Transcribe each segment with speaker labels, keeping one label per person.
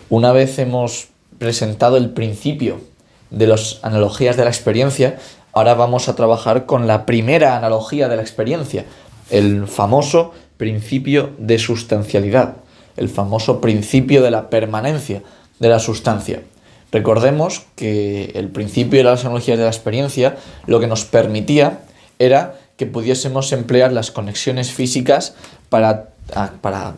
Speaker 1: Una vez hemos presentado el principio de las analogías de la experiencia, ahora vamos a trabajar con la primera analogía de la experiencia, el famoso principio de sustancialidad, el famoso principio de la permanencia de la sustancia. Recordemos que el principio de las analogías de la experiencia lo que nos permitía era que pudiésemos emplear las conexiones físicas para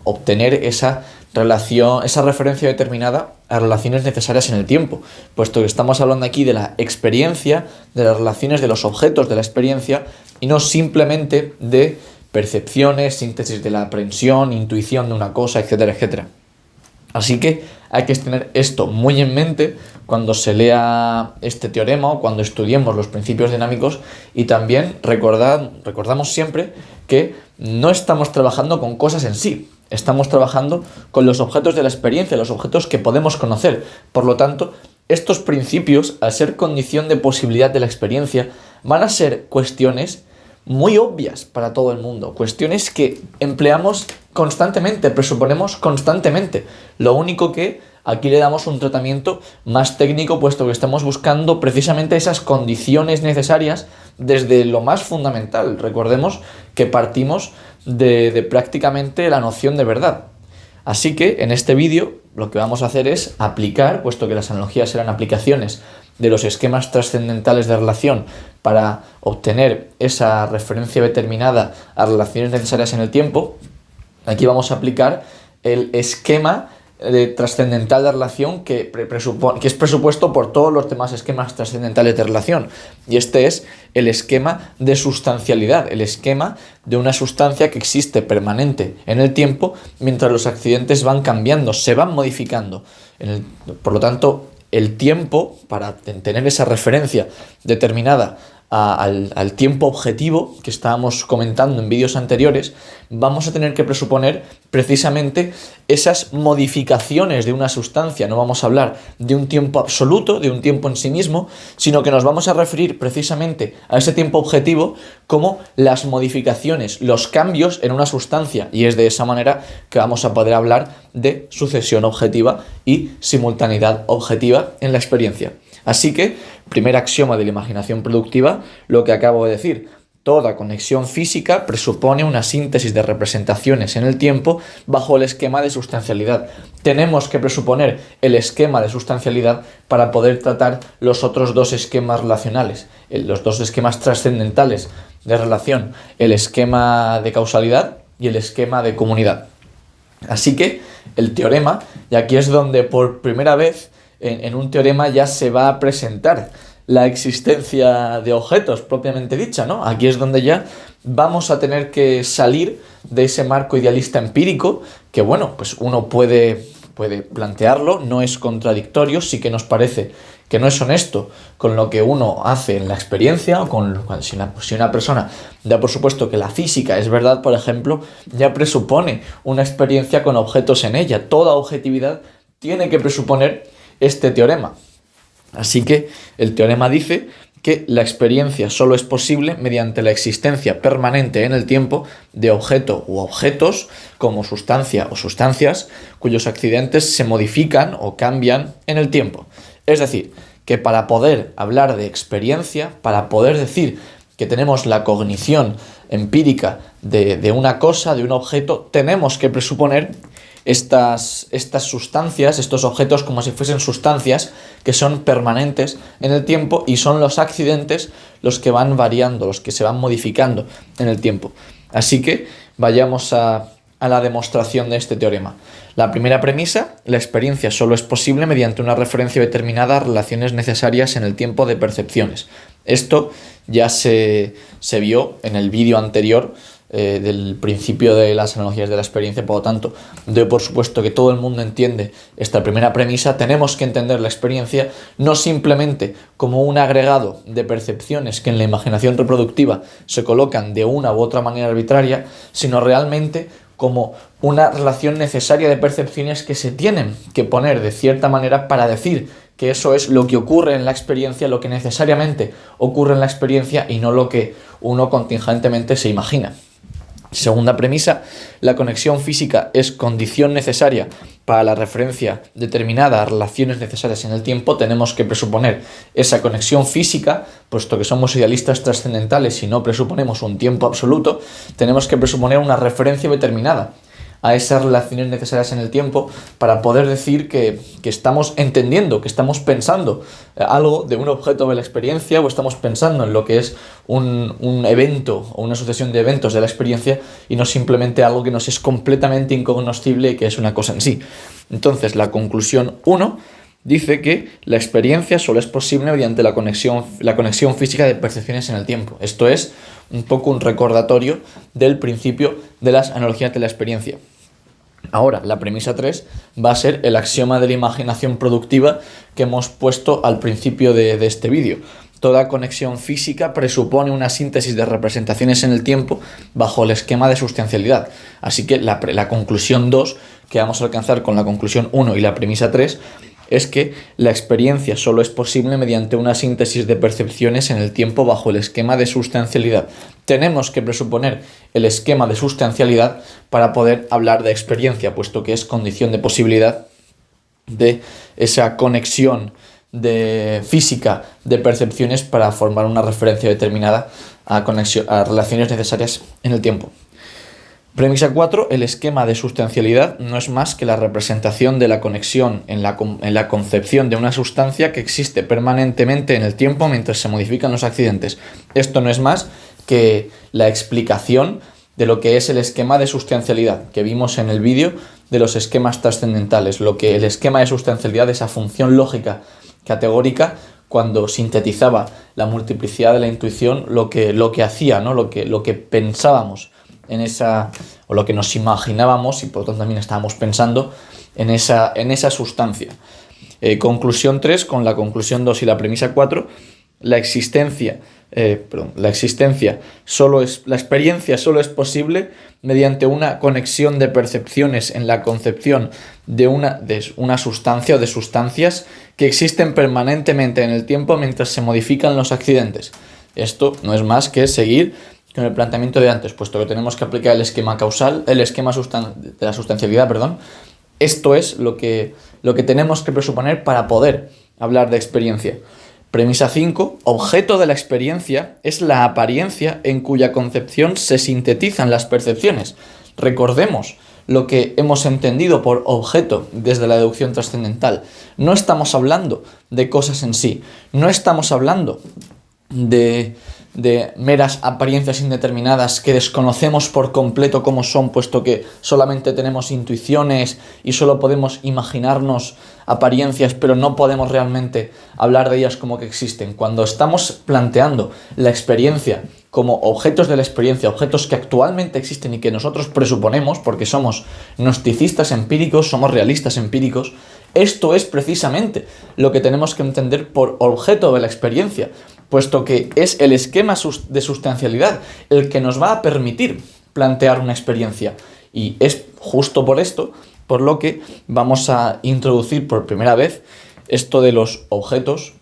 Speaker 1: obtener esa relación, esa referencia determinada a relaciones necesarias en el tiempo, puesto que estamos hablando aquí de la experiencia, de las relaciones de los objetos de la experiencia y no simplemente de percepciones, síntesis de la aprehensión, intuición de una cosa, etcétera, etcétera. Así que hay que tener esto muy en mente cuando se lea este teorema o cuando estudiemos los principios dinámicos, y también recordamos siempre que no estamos trabajando con cosas en sí, estamos trabajando con los objetos de la experiencia, los objetos que podemos conocer. Por lo tanto, estos principios, al ser condición de posibilidad de la experiencia, van a ser cuestiones muy obvias para todo el mundo, cuestiones que empleamos constantemente, presuponemos constantemente. Lo único que aquí le damos un tratamiento más técnico, puesto que estamos buscando precisamente esas condiciones necesarias desde lo más fundamental. Recordemos que partimos de prácticamente la noción de verdad. Así que en este vídeo lo que vamos a hacer es aplicar, puesto que las analogías serán aplicaciones de los esquemas trascendentales de relación para obtener esa referencia determinada a relaciones necesarias en el tiempo, aquí vamos a aplicar el esquema trascendental de relación que es presupuesto por todos los demás esquemas trascendentales de relación. Y este es el esquema de sustancialidad, el esquema de una sustancia que existe permanente en el tiempo mientras los accidentes van cambiando, se van modificando. Por lo tanto, el tiempo, para tener esa referencia determinada al tiempo objetivo que estábamos comentando en vídeos anteriores, vamos a tener que presuponer precisamente esas modificaciones de una sustancia. No vamos a hablar de un tiempo absoluto, de un tiempo en sí mismo, sino que nos vamos a referir precisamente a ese tiempo objetivo como las modificaciones, los cambios en una sustancia, y es de esa manera que vamos a poder hablar de sucesión objetiva y simultaneidad objetiva en la experiencia. Así que, primer axioma de la imaginación productiva, lo que acabo de decir: toda conexión física presupone una síntesis de representaciones en el tiempo bajo el esquema de sustancialidad. Tenemos que presuponer el esquema de sustancialidad para poder tratar los otros dos esquemas relacionales, los dos esquemas trascendentales de relación, el esquema de causalidad y el esquema de comunidad. Así que el teorema, y aquí es donde por primera vez en un teorema ya se va a presentar la existencia de objetos propiamente dicha, ¿no? Aquí es donde ya vamos a tener que salir de ese marco idealista empírico que, bueno, pues uno puede plantearlo, no es contradictorio, sí que nos parece que no es honesto con lo que uno hace en la experiencia, o si una persona da por supuesto que la física es verdad, por ejemplo, ya presupone una experiencia con objetos en ella. Toda objetividad tiene que presuponer este teorema. Así que el teorema dice que la experiencia solo es posible mediante la existencia permanente en el tiempo de objeto u objetos como sustancia o sustancias cuyos accidentes se modifican o cambian en el tiempo. Es decir, que para poder hablar de experiencia, para poder decir que tenemos la cognición empírica de una cosa, de un objeto, tenemos que presuponer estas sustancias, estos objetos, como si fuesen sustancias que son permanentes en el tiempo, y son los accidentes los que van variando, los que se van modificando en el tiempo. Así que vayamos a la demostración de este teorema. La primera premisa: la experiencia solo es posible mediante una referencia determinada a relaciones necesarias en el tiempo de percepciones. Esto ya se vio en el vídeo anterior del principio de las analogías de la experiencia. Por lo tanto, doy por supuesto que todo el mundo entiende esta primera premisa. Tenemos que entender la experiencia no simplemente como un agregado de percepciones que en la imaginación reproductiva se colocan de una u otra manera arbitraria, sino realmente como una relación necesaria de percepciones que se tienen que poner de cierta manera para decir que eso es lo que ocurre en la experiencia, lo que necesariamente ocurre en la experiencia, y no lo que uno contingentemente se imagina. Segunda premisa: la conexión física es condición necesaria para la referencia determinada a relaciones necesarias en el tiempo, tenemos que presuponer esa conexión física, puesto que somos idealistas trascendentales y no presuponemos un tiempo absoluto, tenemos que presuponer una referencia determinada a esas relaciones necesarias en el tiempo para poder decir que estamos entendiendo, que estamos pensando algo de un objeto de la experiencia, o estamos pensando en lo que es un evento o una sucesión de eventos de la experiencia, y no simplemente algo que nos es completamente incognoscible y que es una cosa en sí. Entonces, la conclusión 1 dice que la experiencia solo es posible mediante la conexión física de percepciones en el tiempo. Esto es un poco un recordatorio del principio de las analogías de la experiencia. Ahora, la premisa 3 va a ser el axioma de la imaginación productiva que hemos puesto al principio de este vídeo. Toda conexión física presupone una síntesis de representaciones en el tiempo bajo el esquema de sustancialidad. Así que la conclusión 2, que vamos a alcanzar con la conclusión 1 y la premisa 3, es que la experiencia solo es posible mediante una síntesis de percepciones en el tiempo bajo el esquema de sustancialidad. Tenemos que presuponer el esquema de sustancialidad para poder hablar de experiencia, puesto que es condición de posibilidad de esa conexión de física de percepciones para formar una referencia determinada a relaciones necesarias en el tiempo. Premisa 4. El esquema de sustancialidad no es más que la representación de la conexión en la concepción de una sustancia que existe permanentemente en el tiempo mientras se modifican los accidentes. Esto no es más que la explicación de lo que es el esquema de sustancialidad que vimos en el vídeo de los esquemas trascendentales. Lo que el esquema de sustancialidad, esa función lógica categórica, cuando sintetizaba la multiplicidad de la intuición, lo que hacía, ¿no? lo que pensábamos o lo que nos imaginábamos, y por lo tanto también estábamos pensando en esa sustancia. Conclusión 3, con la conclusión 2 y la premisa 4, la experiencia solo es posible mediante una conexión de percepciones en la concepción de una sustancia o de sustancias que existen permanentemente en el tiempo mientras se modifican los accidentes. Esto no es más que seguir con el planteamiento de antes, puesto que tenemos que aplicar el esquema causal, el esquema de la sustancialidad, perdón. Esto es lo que tenemos que presuponer para poder hablar de experiencia. Premisa 5. Objeto de la experiencia es la apariencia en cuya concepción se sintetizan las percepciones. Recordemos lo que hemos entendido por objeto desde la deducción trascendental. No estamos hablando de cosas en sí, no estamos hablando de meras apariencias indeterminadas que desconocemos por completo cómo son, puesto que solamente tenemos intuiciones y solo podemos imaginarnos apariencias, pero no podemos realmente hablar de ellas como que existen. Cuando estamos planteando la experiencia como objetos de la experiencia, objetos que actualmente existen y que nosotros presuponemos, porque somos gnosticistas empíricos, somos realistas empíricos, esto es precisamente lo que tenemos que entender por objeto de la experiencia, puesto que es el esquema de sustancialidad el que nos va a permitir plantear una experiencia. Y es justo por esto por lo que vamos a introducir por primera vez esto de los objetos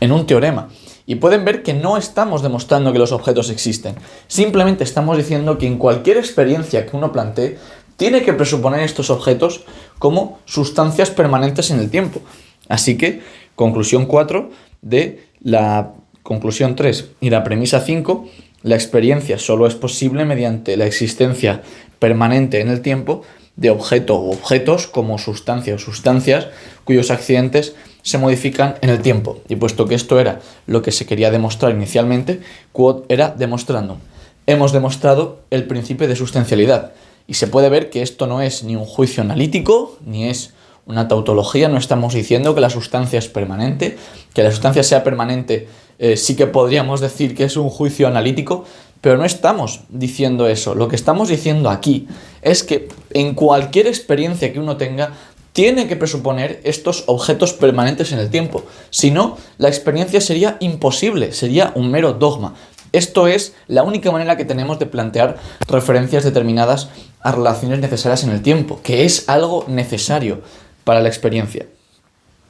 Speaker 1: en un teorema. Y pueden ver que no estamos demostrando que los objetos existen. Simplemente estamos diciendo que en cualquier experiencia que uno plantee, tiene que presuponer estos objetos como sustancias permanentes en el tiempo. Así que, conclusión 4 de la conclusión 3 y la premisa 5, la experiencia solo es posible mediante la existencia permanente en el tiempo de objeto o objetos como sustancia o sustancias cuyos accidentes se modifican en el tiempo. Y puesto que esto era lo que se quería demostrar inicialmente, quod era demostrando. Hemos demostrado el principio de sustancialidad. Y se puede ver que esto no es ni un juicio analítico, ni es una tautología. No estamos diciendo que la sustancia es permanente. Que la sustancia sea permanente sí que podríamos decir que es un juicio analítico, pero no estamos diciendo eso. Lo que estamos diciendo aquí es que en cualquier experiencia que uno tenga, tiene que presuponer estos objetos permanentes en el tiempo. Si no, la experiencia sería imposible, sería un mero dogma. Esto es la única manera que tenemos de plantear referencias determinadas a relaciones necesarias en el tiempo, que es algo necesario para la experiencia.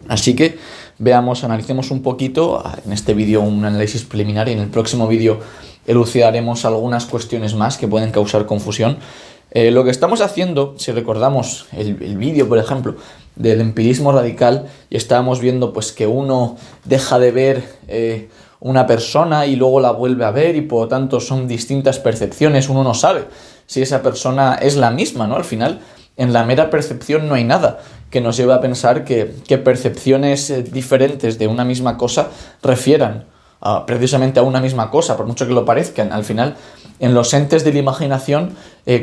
Speaker 1: Así que analicemos un poquito, en este vídeo un análisis preliminar y en el próximo vídeo elucidaremos algunas cuestiones más que pueden causar confusión. Lo que estamos haciendo, si recordamos el vídeo, por ejemplo, del empirismo radical, y estábamos viendo pues que uno deja de ver una persona y luego la vuelve a ver y por lo tanto son distintas percepciones, uno no sabe si esa persona es la misma, ¿no? Al final, en la mera percepción no hay nada que nos lleve a pensar que percepciones diferentes de una misma cosa refieran precisamente a una misma cosa, por mucho que lo parezcan. Al final, en los entes de la imaginación,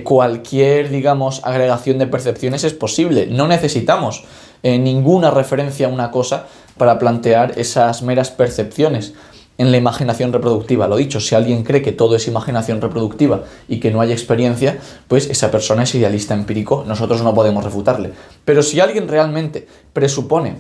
Speaker 1: cualquier, digamos, agregación de percepciones es posible. No necesitamos ninguna referencia a una cosa para plantear esas meras percepciones en la imaginación reproductiva. Lo dicho, si alguien cree que todo es imaginación reproductiva y que no hay experiencia, pues esa persona es idealista empírico, nosotros no podemos refutarle. Pero si alguien realmente presupone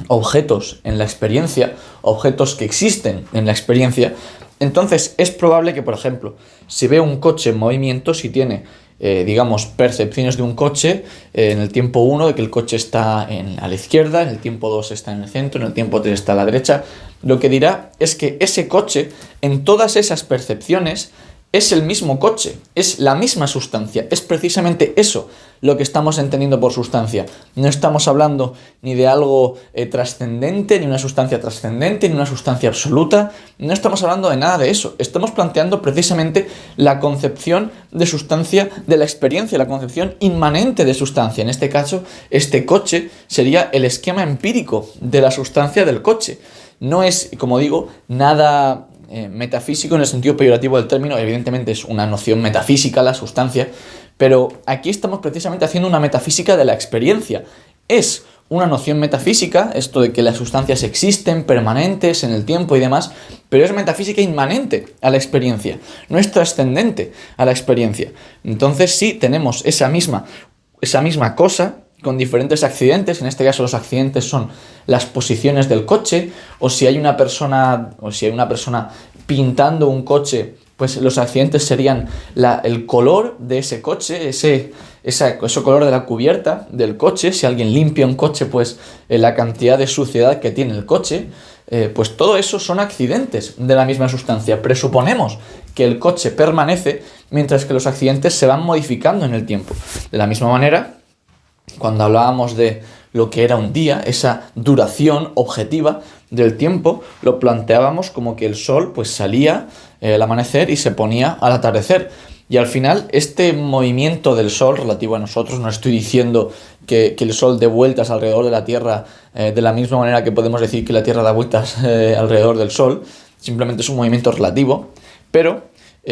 Speaker 1: objetos en la experiencia, objetos que existen en la experiencia, entonces es probable que, por ejemplo, si ve un coche en movimiento, si tiene, digamos, percepciones de un coche en el tiempo 1, de que el coche está a la izquierda, en el tiempo 2 está en el centro, en el tiempo 3 está a la derecha, lo que dirá es que ese coche, en todas esas percepciones, es el mismo coche, es la misma sustancia, es precisamente eso lo que estamos entendiendo por sustancia. No estamos hablando ni de algo trascendente, ni una sustancia trascendente, ni una sustancia absoluta, no estamos hablando de nada de eso, estamos planteando precisamente la concepción de sustancia de la experiencia, la concepción inmanente de sustancia. En este caso, este coche sería el esquema empírico de la sustancia del coche. No es, como digo, nada metafísico en el sentido peyorativo del término, evidentemente es una noción metafísica la sustancia, pero aquí estamos precisamente haciendo una metafísica de la experiencia. Es una noción metafísica, esto de que las sustancias existen, permanentes en el tiempo y demás, pero es metafísica inmanente a la experiencia, no es trascendente a la experiencia. Entonces sí, tenemos esa misma cosa, con diferentes accidentes. En este caso los accidentes son las posiciones del coche, o si hay una persona pintando un coche, pues los accidentes serían el color de ese coche, ese color de la cubierta del coche. Si alguien limpia un coche, pues la cantidad de suciedad que tiene el coche, pues todo eso son accidentes de la misma sustancia. Presuponemos que el coche permanece mientras que los accidentes se van modificando en el tiempo. De la misma manera, cuando hablábamos de lo que era un día, esa duración objetiva del tiempo, lo planteábamos como que el sol pues salía al amanecer y se ponía al atardecer. Y al final, este movimiento del sol relativo a nosotros, no estoy diciendo que el sol dé vueltas alrededor de la Tierra de la misma manera que podemos decir que la Tierra da vueltas alrededor del sol, simplemente es un movimiento relativo, pero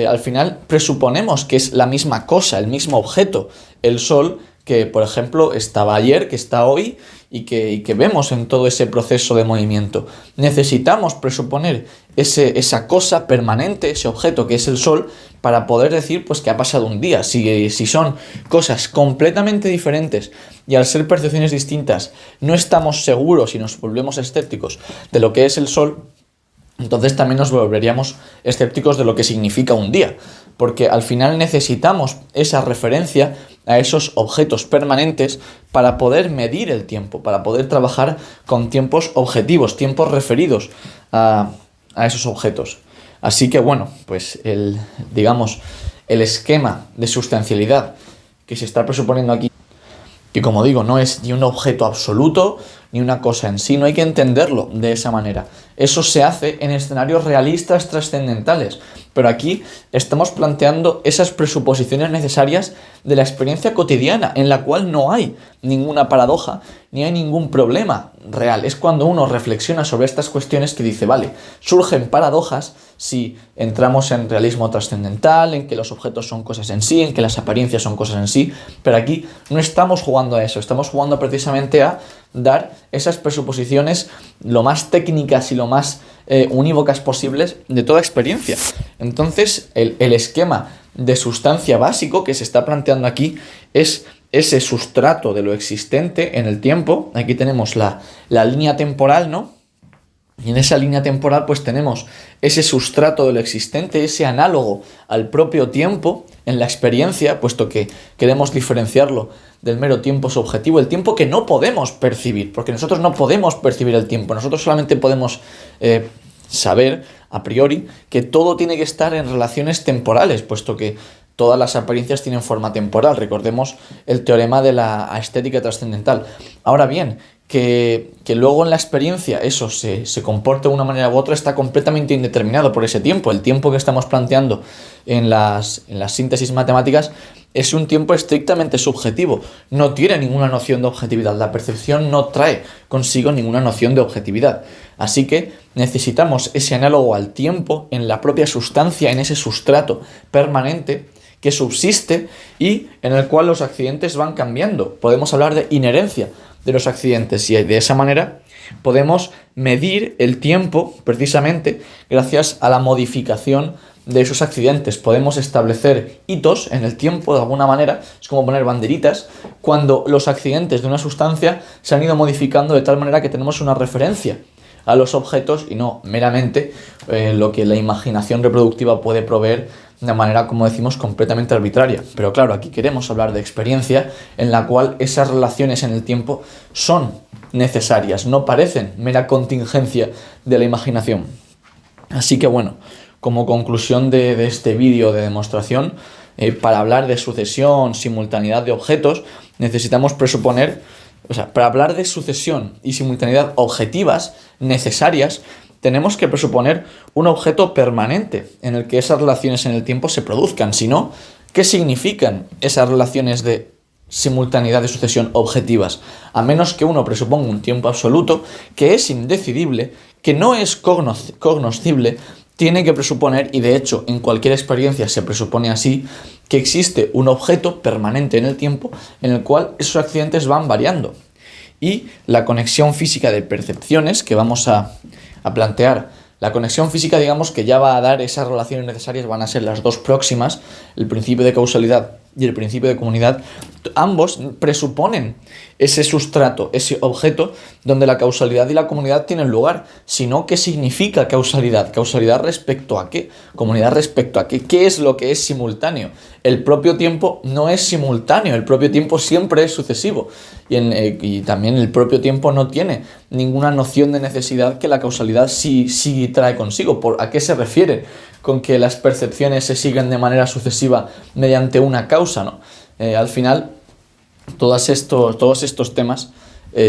Speaker 1: al final presuponemos que es la misma cosa, el mismo objeto, el sol, que por ejemplo estaba ayer, que está hoy y que vemos en todo ese proceso de movimiento. Necesitamos presuponer esa cosa permanente, ese objeto que es el sol, para poder decir pues que ha pasado un día. Si son cosas completamente diferentes y al ser percepciones distintas no estamos seguros y nos volvemos escépticos de lo que es el sol, entonces también nos volveríamos escépticos de lo que significa un día, porque al final necesitamos esa referencia a esos objetos permanentes para poder medir el tiempo, para poder trabajar con tiempos objetivos, tiempos referidos a esos objetos. Así que bueno, pues el esquema de sustancialidad que se está presuponiendo aquí, que como digo, no es ni un objeto absoluto, ni una cosa en sí, no hay que entenderlo de esa manera. Eso se hace en escenarios realistas trascendentales, pero aquí estamos planteando esas presuposiciones necesarias de la experiencia cotidiana, en la cual no hay ninguna paradoja, ni hay ningún problema real. Es cuando uno reflexiona sobre estas cuestiones que dice, vale, surgen paradojas si entramos en realismo trascendental, en que los objetos son cosas en sí, en que las apariencias son cosas en sí, pero aquí no estamos jugando a eso, estamos jugando precisamente a dar esas presuposiciones lo más técnicas y lo más unívocas posibles de toda experiencia. Entonces, el esquema de sustancia básico que se está planteando aquí es ese sustrato de lo existente en el tiempo. Aquí tenemos la línea temporal, ¿no? Y en esa línea temporal pues tenemos ese sustrato de lo existente, ese análogo al propio tiempo en la experiencia, puesto que queremos diferenciarlo del mero tiempo subjetivo, el tiempo que no podemos percibir, porque nosotros no podemos percibir el tiempo, nosotros solamente podemos saber a priori que todo tiene que estar en relaciones temporales, puesto que todas las apariencias tienen forma temporal. Recordemos el teorema de la estética trascendental. Ahora bien, que luego en la experiencia eso se comporte de una manera u otra está completamente indeterminado por ese tiempo. El tiempo que estamos planteando en las síntesis matemáticas es un tiempo estrictamente subjetivo. No tiene ninguna noción de objetividad. La percepción no trae consigo ninguna noción de objetividad. Así que necesitamos ese análogo al tiempo en la propia sustancia, en ese sustrato permanente que subsiste y en el cual los accidentes van cambiando. Podemos hablar de inherencia de los accidentes y de esa manera podemos medir el tiempo precisamente gracias a la modificación de esos accidentes. Podemos establecer hitos en el tiempo de alguna manera, es como poner banderitas, cuando los accidentes de una sustancia se han ido modificando de tal manera que tenemos una referencia a los objetos y no meramente lo que la imaginación reproductiva puede proveer de manera, como decimos, completamente arbitraria. Pero claro, aquí queremos hablar de experiencia en la cual esas relaciones en el tiempo son necesarias, no parecen mera contingencia de la imaginación. Así que bueno, como conclusión de este vídeo de demostración, para hablar de sucesión, simultaneidad de objetos, necesitamos presuponer, para hablar de sucesión y simultaneidad objetivas necesarias, tenemos que presuponer un objeto permanente en el que esas relaciones en el tiempo se produzcan. Si no, ¿qué significan esas relaciones de simultaneidad de sucesión objetivas? A menos que uno presuponga un tiempo absoluto que es indecidible, que no es cognoscible, tiene que presuponer, y de hecho en cualquier experiencia se presupone así, que existe un objeto permanente en el tiempo en el cual esos accidentes van variando. Y la conexión física de percepciones que vamos a plantear, la conexión física, digamos, que ya va a dar esas relaciones necesarias, van a ser las dos próximas, el principio de causalidad y el principio de comunidad. Ambos presuponen ese sustrato, ese objeto donde la causalidad y la comunidad tienen lugar. Si no, ¿qué significa causalidad? ¿Causalidad respecto a qué? ¿Comunidad respecto a qué? ¿Qué es lo que es simultáneo? El propio tiempo no es simultáneo, el propio tiempo siempre es sucesivo. Y también el propio tiempo no tiene ninguna noción de necesidad que la causalidad sí trae consigo. ¿A qué se refiere con que las percepciones se siguen de manera sucesiva mediante una causa, ¿no? Al final, todos estos temas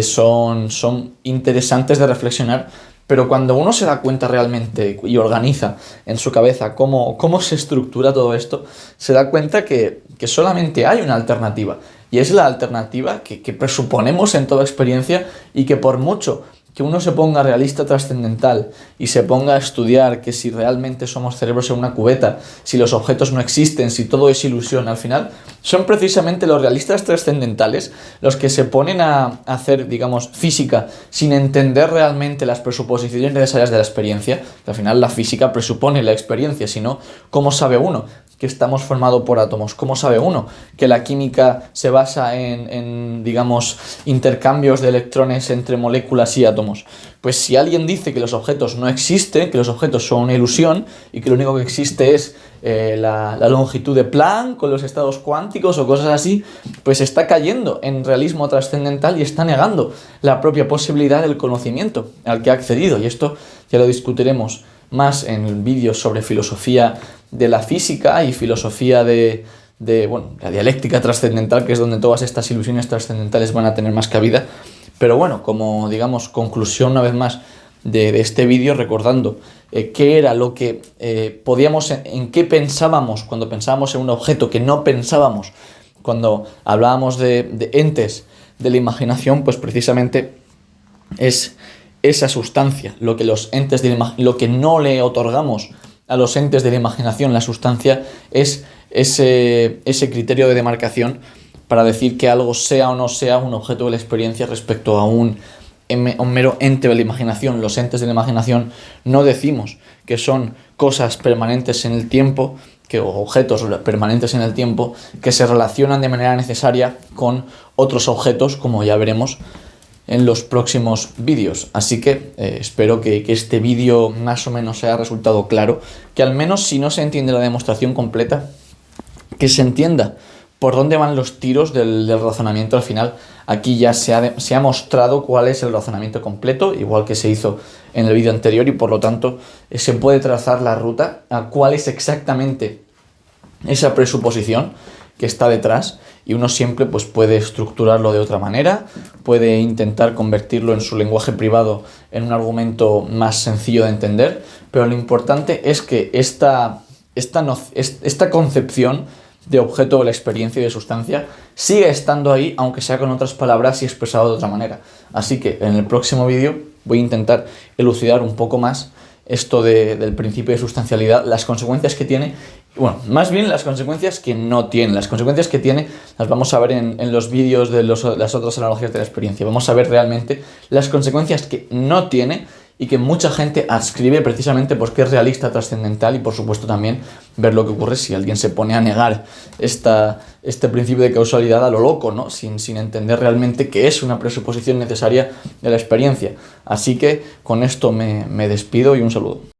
Speaker 1: son interesantes de reflexionar, pero cuando uno se da cuenta realmente y organiza en su cabeza cómo se estructura todo esto, se da cuenta que solamente hay una alternativa. Y es la alternativa que presuponemos en toda experiencia y que por mucho que uno se ponga realista trascendental y se ponga a estudiar que si realmente somos cerebros en una cubeta, si los objetos no existen, si todo es ilusión, al final son precisamente los realistas trascendentales los que se ponen a hacer, digamos, física sin entender realmente las presuposiciones necesarias de la experiencia, que al final la física presupone la experiencia, si no, ¿cómo sabe uno que estamos formados por átomos? ¿Cómo sabe uno que la química se basa en, digamos, intercambios de electrones entre moléculas y átomos? Pues si alguien dice que los objetos no existen, que los objetos son una ilusión y que lo único que existe es la longitud de Planck con los estados cuánticos o cosas así, pues está cayendo en realismo trascendental y está negando la propia posibilidad del conocimiento al que ha accedido. Y esto ya lo discutiremos más en vídeos sobre filosofía de la física y filosofía de la dialéctica trascendental, que es donde todas estas ilusiones trascendentales van a tener más cabida. Pero bueno, como digamos conclusión una vez más de este vídeo, recordando qué era lo que en qué pensábamos cuando pensábamos en un objeto que no pensábamos cuando hablábamos de entes de la imaginación, pues precisamente es esa sustancia, lo que no le otorgamos a los entes de la imaginación, la sustancia, es ese criterio de demarcación para decir que algo sea o no sea un objeto de la experiencia respecto a un mero ente de la imaginación. Los entes de la imaginación no decimos que son cosas permanentes en el tiempo, o objetos permanentes en el tiempo, que se relacionan de manera necesaria con otros objetos, como ya veremos en los próximos vídeos. Así que espero que este vídeo más o menos haya resultado claro, que al menos si no se entiende la demostración completa, que se entienda por dónde van los tiros del razonamiento al final. Aquí ya se ha mostrado cuál es el razonamiento completo, igual que se hizo en el vídeo anterior, y por lo tanto se puede trazar la ruta a cuál es exactamente esa presuposición que está detrás, y uno siempre pues, puede estructurarlo de otra manera, puede intentar convertirlo en su lenguaje privado en un argumento más sencillo de entender, pero lo importante es que esta concepción de objeto de la experiencia y de sustancia sigue estando ahí, aunque sea con otras palabras y expresado de otra manera. Así que en el próximo vídeo voy a intentar elucidar un poco más esto del principio de sustancialidad, las consecuencias que tiene, bueno, más bien las consecuencias que no tiene. Las consecuencias que tiene las vamos a ver en los vídeos de las otras analogías de la experiencia. Vamos a ver realmente las consecuencias que no tiene y que mucha gente adscribe precisamente porque es realista, trascendental, y por supuesto también ver lo que ocurre si alguien se pone a negar este principio de causalidad a lo loco, ¿no? Sin entender realmente que es una presuposición necesaria de la experiencia. Así que con esto me despido y un saludo.